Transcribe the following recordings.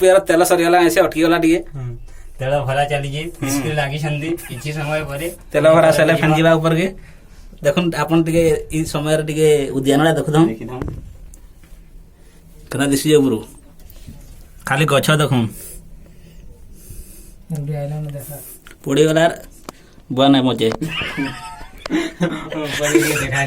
Spare तेल सरीगला ऐसे अटकीगला टिके तेल भरा चलीजे मिस्त्री लागिछंदी किछि समय परे तेल भरा सेले फेन जीवा ऊपर के देखुन आपन टिके ई समय रे टिके उद्यानडा देखुथम कना दिसी उपरु खाली गछ देखुन पड़ी गला बुआ नहीं मचे देखा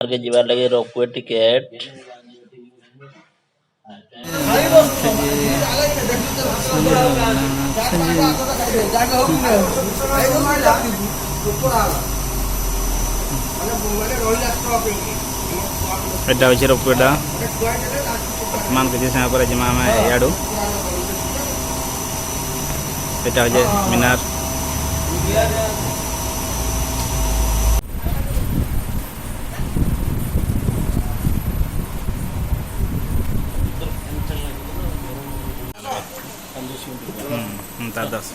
के जीवार लगे रोपवे टिकेट एटा होचे रोपवेटा मान के समय पर जमा में याडू एटा होचे मिनार दादास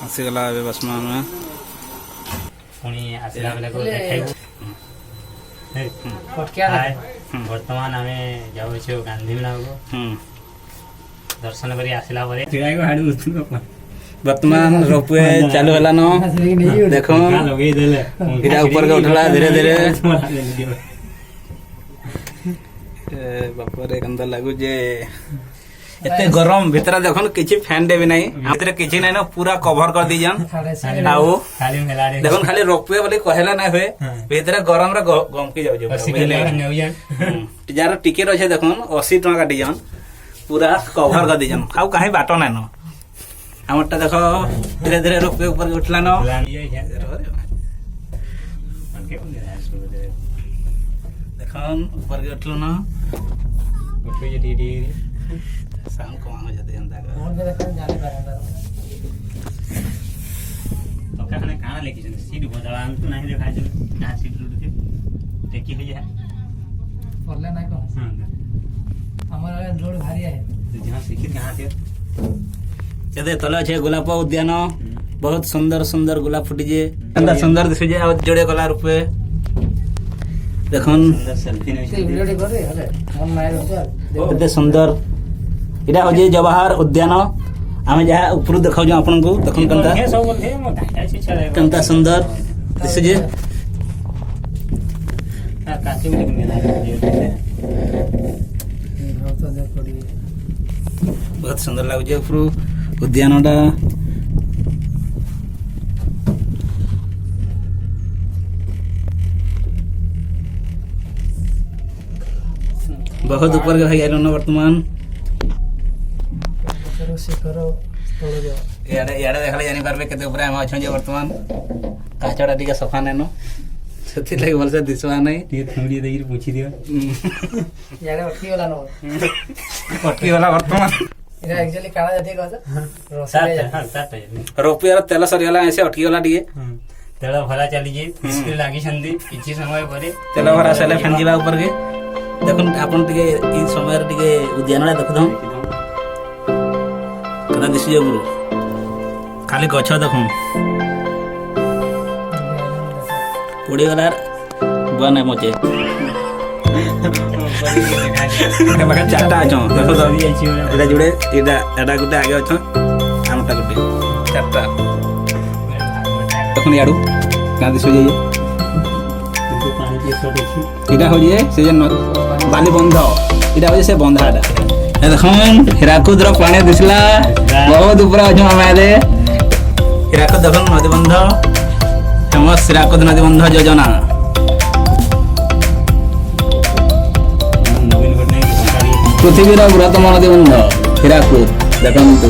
ଆସିଗଲା ଏବେ ବର୍ତ୍ତମାନ ଆମେ ପୁଣି ଆସିଲା ବେଳକୁ ଦେଖାଇବୁ। ହାय, ବର୍ତ୍ତମାନ ଆମେ ଯାଉଛୁ ଗାନ୍ଧୀ ମେଳାକୁ ଦର୍ଶନ କରି ଆସିଲା ପରେ ବର୍ତ୍ତମାନ ରୋପୱେ ଚାଲୁ ହେଲାନ ଦେଖ ଲଗେଇଦେଲେ ଏଇଟା ଉପରକେ ଉଠଲା ଧୀରେ ଧୀରେ ବାପରେ କେନ୍ତା ଲାଗୁଛେ ଏତେ ଗରମ ଭିତରେ ଦେଖୁନ କିଛି ଫ୍ୟାନ ଟେ ବି ନାହିଁ ଭିତରେ କିଛି ନାହିଁ ନା ପୁରା କଭର କରିଦେଇଛନ୍ ଆଉ ଖାଲି ମେଳାରେ ଦେଖୁନ ଖାଲି ରୋପୱେ ବୋଲି କହିଲା ନାଇଁ ହୁଏ ଭିତରେ ଗରମରେ ଗମକି ଯାଉଛେ ଯାହାର ଟିକେଟ ଅଛେ ଦେଖୁନ 80 ଟଙ୍କା କାଟିଛନ୍ ପୁରା କଭର କରିଦେଇଛନ୍ ଆଉ କାହିଁ ବାଟ ନାଇନ ଆମରଟା ଦେଖ ଧୀରେ ଧୀରେ ରୋପୱେ ଉପରେ ଉଠଲାନ ଦେଖନ୍ ଉପରେ ଉଠଲନ ସାଉଣ୍ଡ କମାମ ଯଦି ଏନ୍ତା କାଣା ଲେଖିଛନ୍ତି ସିଟ୍ ବଦଳା ଆନ୍ତୁ ନାହିଁ ଦେଖାଯିବ କାହା ସିଟ୍ ଲୁଟୁଛି ଟେକି ହେଇଯାଏ पढ़ले नहीं कौन हमारा रोड भारी है जहाँ सीखी कहाँ थे ସେତେ ତଳେ ଅଛେ ଗୋଲାପ ଉଦ୍ୟାନ ବହୁତ ସୁନ୍ଦର ସୁନ୍ଦର ଗୋଲାପ ଫୁଟିଛେ ଏନ୍ତା ସୁନ୍ଦର ଦିଶୁଛେ ଆଉ ଯୋଡ଼େ ଗଲା ରୂପେ ଦେଖୁନ୍ सेल्फी नहीं वीडियो टे कर रे हले मन नहीं रहता କେତେ ସୁନ୍ଦର ଏଇଟା ହଉଛି ଜବାହାର ଉଦ୍ୟାନ ଆମେ ଯାହା ଉପରୁ ଦେଖାଉଛୁ ଆପଣଙ୍କୁ ଦେଖୁନ୍ କେନ୍ତା सब बोलते हैं मैं दादा से चले କେନ୍ତା ସୁନ୍ଦର ଦିଶୁଛେ काची में मेला तो देख पड़ी ବହୁତ ସୁନ୍ଦର ଲାଗୁଛି ଉପରୁ ଉଦ୍ୟାନଟା ବହୁତ ଉପରକେ ଭାଇ ଆଇଲନ ବର୍ତ୍ତମାନ करो से करो तोड़ जाओ ଇଆଡ଼େ ଇଆଡ଼େ ଦେଖିଲେ ଜାଣିପାରିବେ କେତେ ଉପରେ ଆମେ ଅଛୁ ଯେ ବର୍ତ୍ତମାନ କାଚଟା ଟିକେ ସଫା ନାଇଁନ ସେଥିଲାଗି ଭଲସେ ଦିଶବା ନାହିଁ ये थोड़ी देर पूछी दियो यारे उठी वाला नो ଅଟକିଗଲା ବର୍ତ୍ତମାନ इरा एक्चुअली काला जाती कहता सात रोसे हां सात ରୋପିଆର ତେଲ ସରିଗଲା ସେ ଅଟକିଗଲା ଟିକେ ତେଳ ଭରା ଚାଲିଛି ମିସ୍ତ୍ରୀ ଲାଗିଛନ୍ତି କିଛି ସମୟ ପରେ ତେଲ ଭରା ସରିଲେ ଫେନ୍ ଯିବା ଉପରକେ ଦେଖୁନ୍ ଆପଣ ଟିକେ ଏଇ ସମୟରେ ଟିକେ ଉଦ୍ୟାନଟା ଦେଖୁଥାଉ କେନ୍ତା ଦିଶୁଛି ଉପରୁ ଖାଲି ଗଛ ଦେଖୁନ୍ ପୋଡ଼ିଗଲା ବୁଆ ନାଇଁ ମଚେ ପାଖେ ଚାରିଟା ଅଛନ୍ ଦେଖ ତ ଏଇଟା ଯୋଡ଼େ ଏଇଟା ଗୋଟେ ଆଗେ ଅଛନ୍ ଆମଟା ଗୋଟେ ଚାରିଟା ଦେଖୁନ୍ ଇଆଡ଼ୁ କାଁ ଦିଶୁଛି ପାଣି ଟିକେ ସଟ ଅଛି ଏଇଟା ହଉଛି ସେ ଯେ ବାଲି ବନ୍ଧ ଏଇଟା ହଉଛି ସେ ବନ୍ଧାଟା ଦେଖୁନ୍ ହୀରାକୁଦର ପାଣି ଦିଶିଲା ବହୁତ ଉପରେ ଅଛୁ ଆମେ ଏବେ ହୀରାକୁଦ ଦେଖୁନ୍ ନଦୀବନ୍ଧ ଫେମସ୍ ହୀରାକୁଦ ନଦୀବନ୍ଧ ଯୋଜନା ନବୀନ ପଟ୍ଟନାୟକ ପୃଥିବୀର ବୃହତ୍ତମ ନଦୀବନ୍ଧ ହୀରାକୁଦ ଦେଖନ୍ତୁ